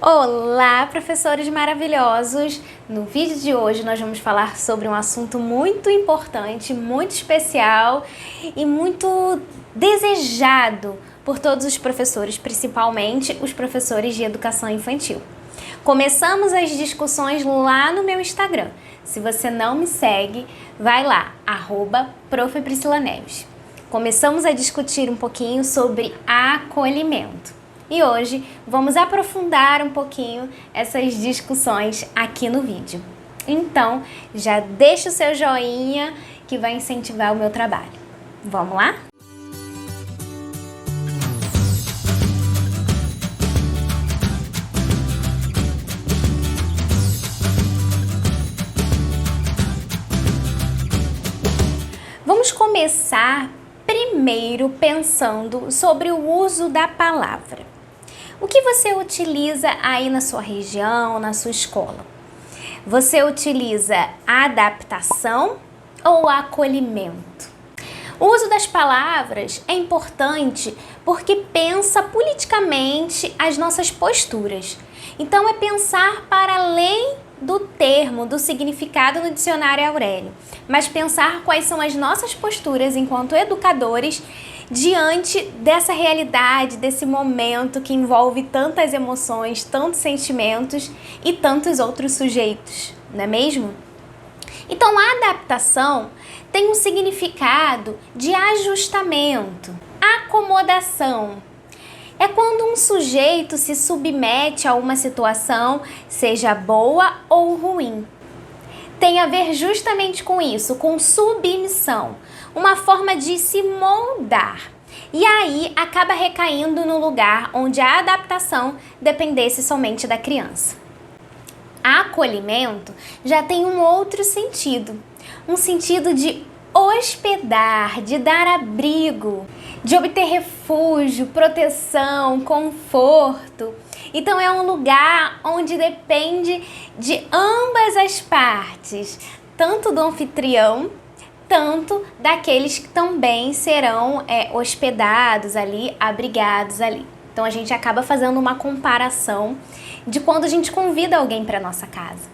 Olá, professores maravilhosos! No vídeo de hoje nós vamos falar sobre um assunto muito importante, muito especial e muito desejado por todos os professores, principalmente os professores de educação infantil. Começamos as discussões lá no meu Instagram. Se você não me segue, vai lá, @Prof. Priscila Neves. Começamos a discutir um pouquinho sobre acolhimento. E hoje vamos aprofundar um pouquinho essas discussões aqui no vídeo. Então, já deixa o seu joinha que vai incentivar o meu trabalho. Vamos lá? Vamos começar primeiro pensando sobre o uso da palavra. O que você utiliza aí na sua região, na sua escola? Você utiliza adaptação ou acolhimento? O uso das palavras é importante porque pensa politicamente as nossas posturas. Então é pensar para além do termo, do significado no dicionário Aurélio, mas pensar quais são as nossas posturas enquanto educadores diante dessa realidade, desse momento que envolve tantas emoções, tantos sentimentos e tantos outros sujeitos, não é mesmo? Então, a adaptação tem um significado de ajustamento, acomodação. É quando um sujeito se submete a uma situação, seja boa ou ruim. Tem a ver justamente com isso, com submissão, uma forma de se moldar. E aí acaba recaindo no lugar onde a adaptação dependesse somente da criança. Acolhimento já tem um outro sentido, um sentido de hospedar, de dar abrigo, de obter refúgio, proteção, conforto. Então é um lugar onde depende de ambas as partes, tanto do anfitrião, tanto daqueles que também serão hospedados ali, abrigados ali. Então a gente acaba fazendo uma comparação de quando a gente convida alguém para nossa casa.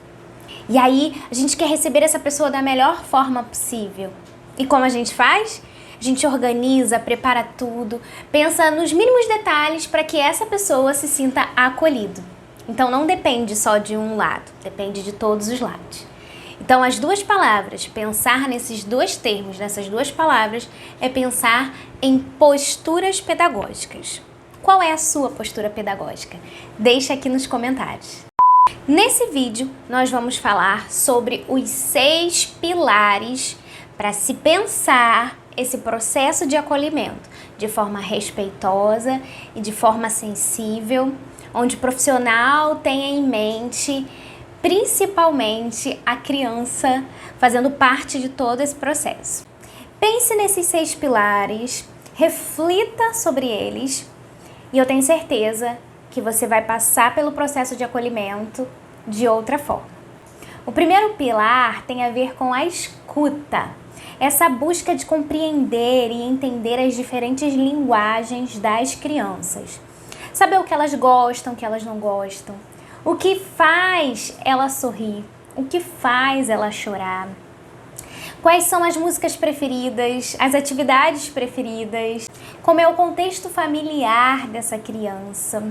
E aí a gente quer receber essa pessoa da melhor forma possível. E como a gente faz? A gente organiza, prepara tudo, pensa nos mínimos detalhes para que essa pessoa se sinta acolhida. Então não depende só de um lado, depende de todos os lados. Então as duas palavras, pensar nesses dois termos, nessas duas palavras, é pensar em posturas pedagógicas. Qual é a sua postura pedagógica? Deixa aqui nos comentários. Nesse vídeo nós vamos falar sobre os 6 pilares para se pensar esse processo de acolhimento de forma respeitosa e de forma sensível, onde o profissional tenha em mente principalmente a criança fazendo parte de todo esse processo. Pense nesses 6 pilares, reflita sobre eles e eu tenho certeza que você vai passar pelo processo de acolhimento de outra forma. O primeiro pilar tem a ver com a escuta. Essa busca de compreender e entender as diferentes linguagens das crianças. Saber o que elas gostam, o que elas não gostam. O que faz ela sorrir, o que faz ela chorar. Quais são as músicas preferidas, as atividades preferidas. Como é o contexto familiar dessa criança.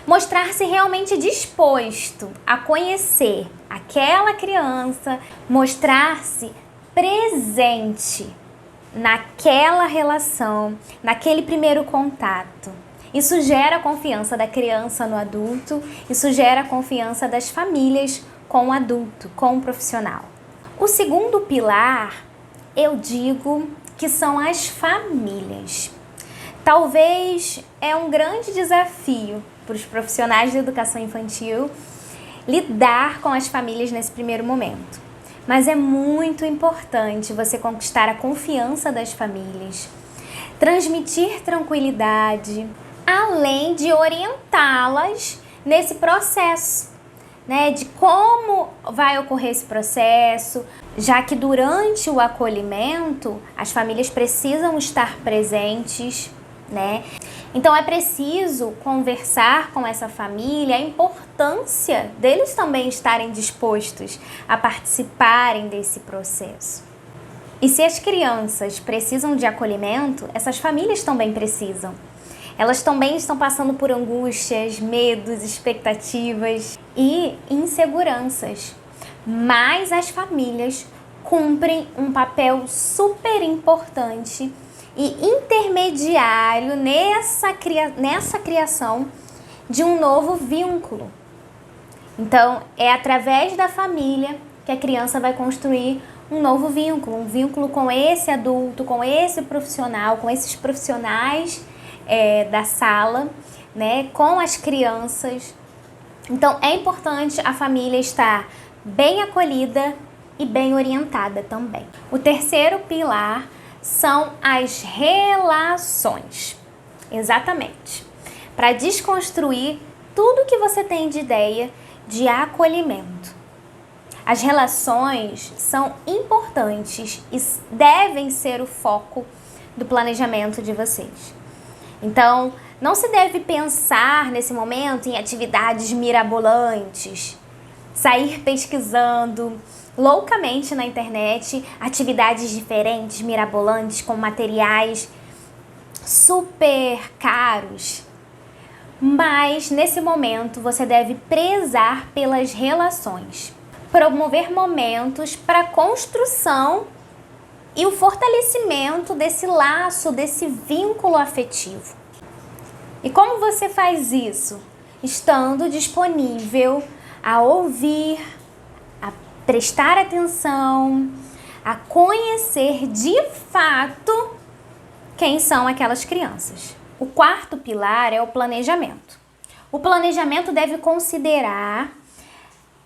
Mostrar-se realmente disposto a conhecer aquela criança. Mostrar-se presente naquela relação, naquele primeiro contato. Isso gera a confiança da criança no adulto, isso gera a confiança das famílias com o adulto, com o profissional. O segundo pilar, eu digo que são as famílias. Talvez é um grande desafio para os profissionais de educação infantil lidar com as famílias nesse primeiro momento. Mas é muito importante você conquistar a confiança das famílias, transmitir tranquilidade, além de orientá-las nesse processo, né? De como vai ocorrer esse processo, já que durante o acolhimento as famílias precisam estar presentes, né? Então é preciso conversar com essa família a importância deles também estarem dispostos a participarem desse processo. E se as crianças precisam de acolhimento, essas famílias também precisam. Elas também estão passando por angústias, medos, expectativas e inseguranças. Mas as famílias cumprem um papel super importante e intermediário nessa criação de um novo vínculo. Então, é através da família que a criança vai construir um novo vínculo, um vínculo com esse adulto, com esse profissional, com esses profissionais da sala, né, com as crianças. Então, é importante a família estar bem acolhida e bem orientada também. O terceiro pilar são as relações. Exatamente. Para desconstruir tudo que você tem de ideia de acolhimento. As relações são importantes e devem ser o foco do planejamento de vocês. Então, não se deve pensar nesse momento em atividades mirabolantes, sair pesquisando loucamente na internet atividades diferentes, mirabolantes, com materiais super caros. Mas, nesse momento, você deve prezar pelas relações, promover momentos para a construção e o fortalecimento desse laço, desse vínculo afetivo. E como você faz isso? Estando disponível a ouvir, a prestar atenção, a conhecer de fato quem são aquelas crianças. O quarto pilar é o planejamento. O planejamento deve considerar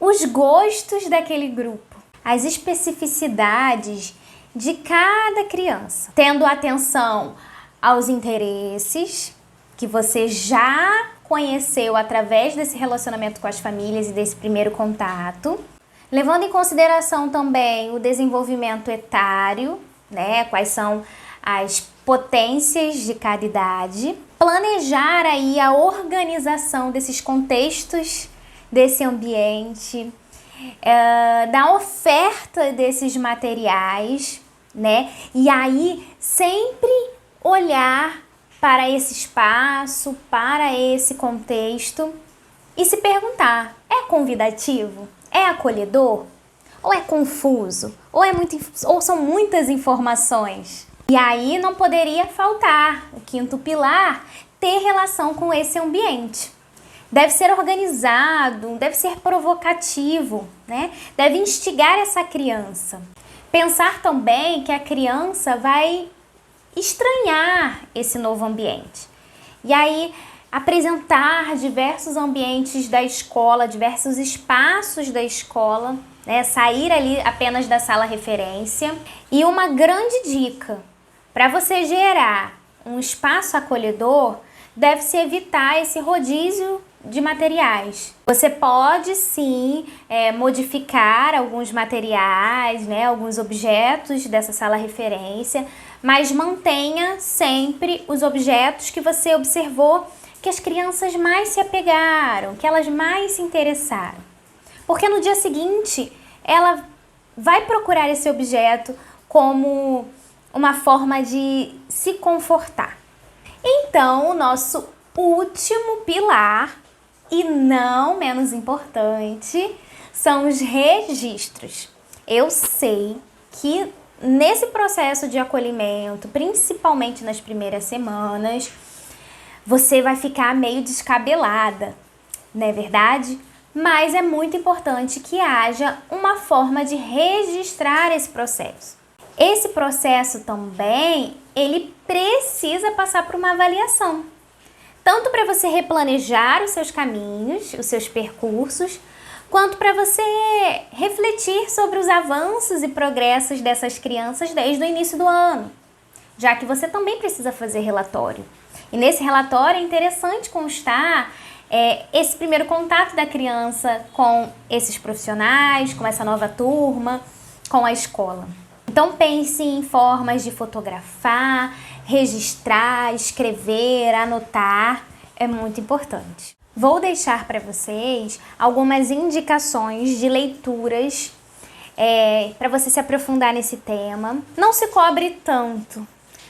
os gostos daquele grupo, as especificidades de cada criança, tendo atenção aos interesses que você já conheceu através desse relacionamento com as famílias e desse primeiro contato, levando em consideração também o desenvolvimento etário, né? Quais são as potências de cada idade, planejar aí a organização desses contextos, desse ambiente, da oferta desses materiais, né? E aí sempre olhar para esse espaço, para esse contexto e se perguntar: é convidativo? É acolhedor? Ou é confuso? Ou são muitas informações? E aí não poderia faltar o quinto pilar, ter relação com esse ambiente. Deve ser organizado, deve ser provocativo, né? Deve instigar essa criança. Pensar também que a criança vai estranhar esse novo ambiente. E aí apresentar diversos ambientes da escola, diversos espaços da escola, né? Sair ali apenas da sala referência. E uma grande dica, para você gerar um espaço acolhedor, deve-se evitar esse rodízio de materiais. Você pode sim modificar alguns materiais, né, alguns objetos dessa sala referência, mas mantenha sempre os objetos que você observou que as crianças mais se apegaram, que elas mais se interessaram. Porque no dia seguinte ela vai procurar esse objeto como uma forma de se confortar. Então, o nosso último pilar, e não menos importante, são os registros. Eu sei que nesse processo de acolhimento, principalmente nas primeiras semanas, você vai ficar meio descabelada, não é verdade? Mas é muito importante que haja uma forma de registrar esse processo. Esse processo também, ele precisa passar por uma avaliação. Tanto para você replanejar os seus caminhos, os seus percursos, quanto para você refletir sobre os avanços e progressos dessas crianças desde o início do ano, já que você também precisa fazer relatório. E nesse relatório é interessante constar esse primeiro contato da criança com esses profissionais, com essa nova turma, com a escola. Então pense em formas de fotografar registrar, escrever, anotar, é muito importante. Vou deixar para vocês algumas indicações de leituras para você se aprofundar nesse tema. Não se cobre tanto,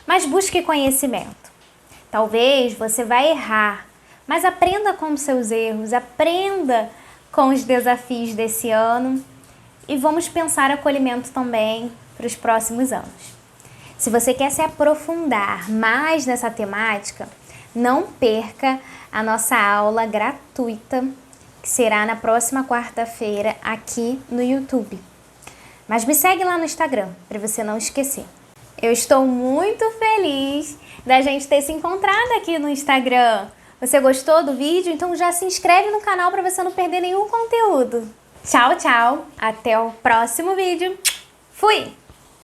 mas busque conhecimento. Talvez você vai errar, mas aprenda com os seus erros, aprenda com os desafios desse ano e vamos pensar acolhimento também para os próximos anos. Se você quer se aprofundar mais nessa temática, não perca a nossa aula gratuita, que será na próxima quarta-feira aqui no YouTube. Mas me segue lá no Instagram, para você não esquecer. Eu estou muito feliz da gente ter se encontrado aqui no Instagram. Você gostou do vídeo? Então já se inscreve no canal para você não perder nenhum conteúdo. Tchau, tchau! Até o próximo vídeo. Fui!